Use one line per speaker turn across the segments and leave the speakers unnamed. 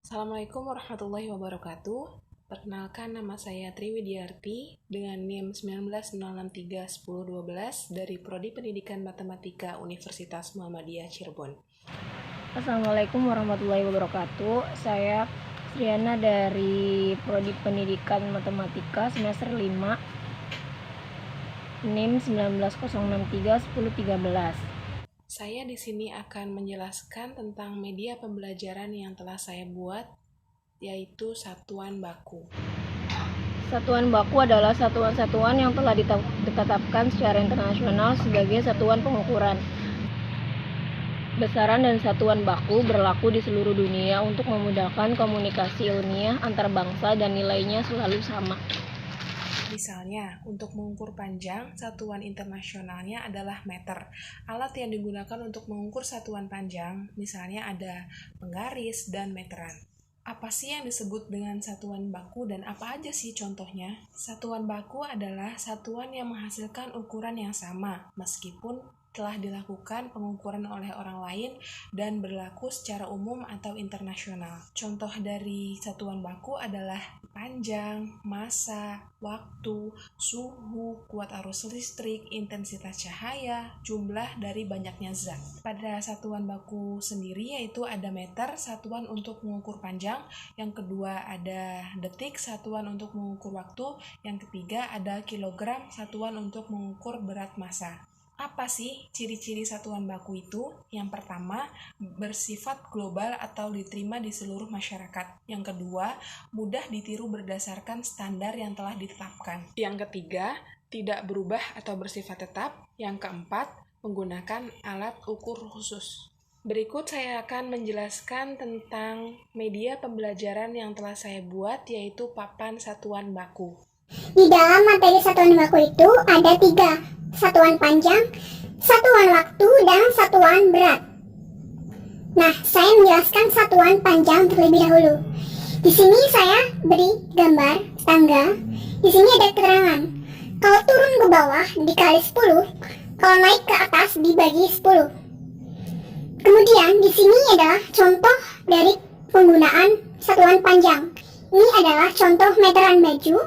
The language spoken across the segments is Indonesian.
Assalamualaikum warahmatullahi wabarakatuh. Perkenalkan, nama saya Triwidiarti dengan NIM 1906310112 dari Prodi Pendidikan Matematika Universitas Muhammadiyah Cirebon.
Assalamualaikum warahmatullahi wabarakatuh. Saya Triana dari Prodi Pendidikan Matematika semester 5 NIM 19063113.
Saya di sini akan menjelaskan tentang media pembelajaran yang telah saya buat, yaitu satuan baku.
Satuan baku adalah satuan-satuan yang telah ditetapkan secara internasional sebagai satuan pengukuran. Besaran dan satuan baku berlaku di seluruh dunia untuk memudahkan komunikasi ilmiah antar bangsa dan nilainya selalu sama.
Misalnya, untuk mengukur panjang, satuan internasionalnya adalah meter. Alat yang digunakan untuk mengukur satuan panjang, misalnya ada penggaris dan meteran. Apa sih yang disebut dengan satuan baku dan apa aja sih contohnya? Satuan baku adalah satuan yang menghasilkan ukuran yang sama, meskipun telah dilakukan pengukuran oleh orang lain dan berlaku secara umum atau internasional. Contoh dari satuan baku adalah panjang, massa, waktu, suhu, kuat arus listrik, intensitas cahaya, jumlah dari banyaknya zat. Pada satuan baku sendiri yaitu ada meter, satuan untuk mengukur panjang, yang kedua ada detik, satuan untuk mengukur waktu, yang ketiga ada kilogram, satuan untuk mengukur berat massa. Apa sih ciri-ciri satuan baku itu? Yang pertama, bersifat global atau diterima di seluruh masyarakat. Yang kedua, mudah ditiru berdasarkan standar yang telah ditetapkan. Yang ketiga, tidak berubah atau bersifat tetap. Yang keempat, menggunakan alat ukur khusus. Berikut saya akan menjelaskan tentang media pembelajaran yang telah saya buat, yaitu papan satuan baku.
Di dalam materi satuan baku itu ada 3, satuan panjang, satuan waktu, dan satuan berat. Nah, saya menjelaskan satuan panjang terlebih dahulu. Di sini saya beri gambar tangga. Di sini ada keterangan. Kalau turun ke bawah dikali 10, kalau naik ke atas dibagi 10. Kemudian di sini adalah contoh dari penggunaan satuan panjang. Ini adalah contoh meteran baju.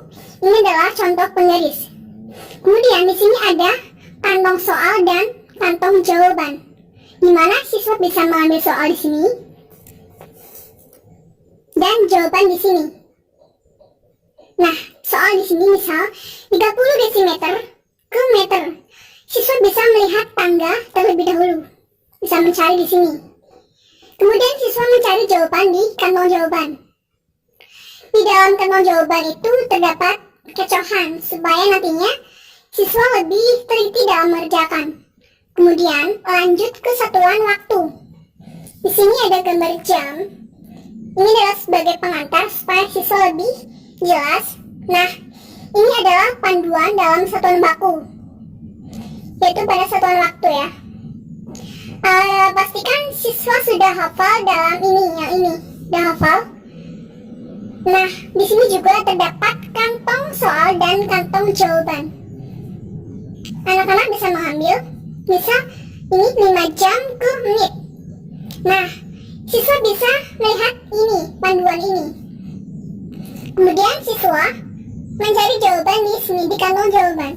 Ini adalah contoh penggaris. Kemudian di sini ada kantong soal dan kantong jawaban. Di mana siswa bisa mengambil soal di sini dan jawaban di sini. Nah, soal di sini misal 30 desimeter ke meter. Siswa bisa melihat tangga terlebih dahulu. Bisa mencari di sini. Kemudian siswa mencari jawaban di kantong jawaban. Di dalam kantong jawaban itu terdapat kecohan supaya nantinya siswa lebih teliti dalam mengerjakan. Kemudian lanjut ke satuan waktu. Di sini ada gambar jam. Ini adalah sebagai pengantar supaya siswa lebih jelas. Nah, ini adalah panduan dalam satuan baku, yaitu pada satuan waktu ya. Pastikan siswa sudah hafal dalam ini, yang ini sudah hafal. Nah, di sini juga terdapat kantong soal dan kantong jawaban. Anak-anak bisa mengambil, misal ini 5 jam ke menit. Nah, siswa bisa melihat ini, panduan ini. Kemudian siswa mencari jawaban di sini, di kantong jawaban.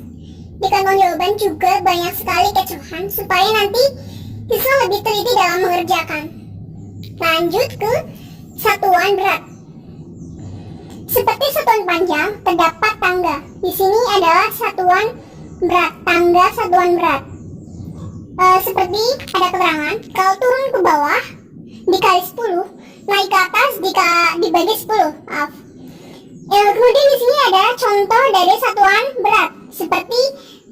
Di kantong jawaban juga banyak sekali kecohan supaya nanti siswa lebih teliti dalam mengerjakan. Lanjut ke satuan berat. Seperti satuan panjang, terdapat tangga. Di sini adalah satuan berat, tangga satuan berat. Seperti ada keterangan, kalau turun ke bawah dikali 10, naik ke atas dibagi 10. Maaf. Kemudian di sini ada contoh dari satuan berat, seperti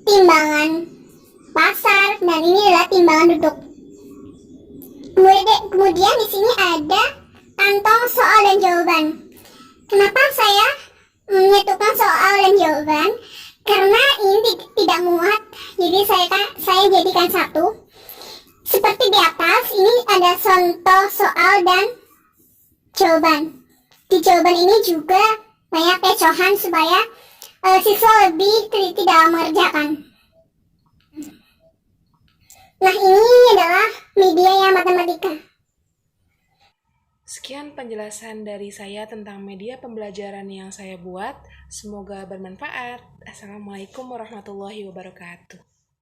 timbangan pasar, dan ini adalah timbangan duduk. Kemudian di sini ada kantong soal dan jawaban. Kenapa saya menyatukan soal dan jawaban? Karena ini tidak muat, jadi saya jadikan satu. Seperti di atas, ini ada contoh soal dan jawaban. Di jawaban ini juga banyak kecohan supaya siswa lebih teliti dalam mengerjakan. Nah, ini adalah media yang matematika.
Sekian penjelasan dari saya tentang media pembelajaran yang saya buat. Semoga bermanfaat. Assalamualaikum warahmatullahi wabarakatuh.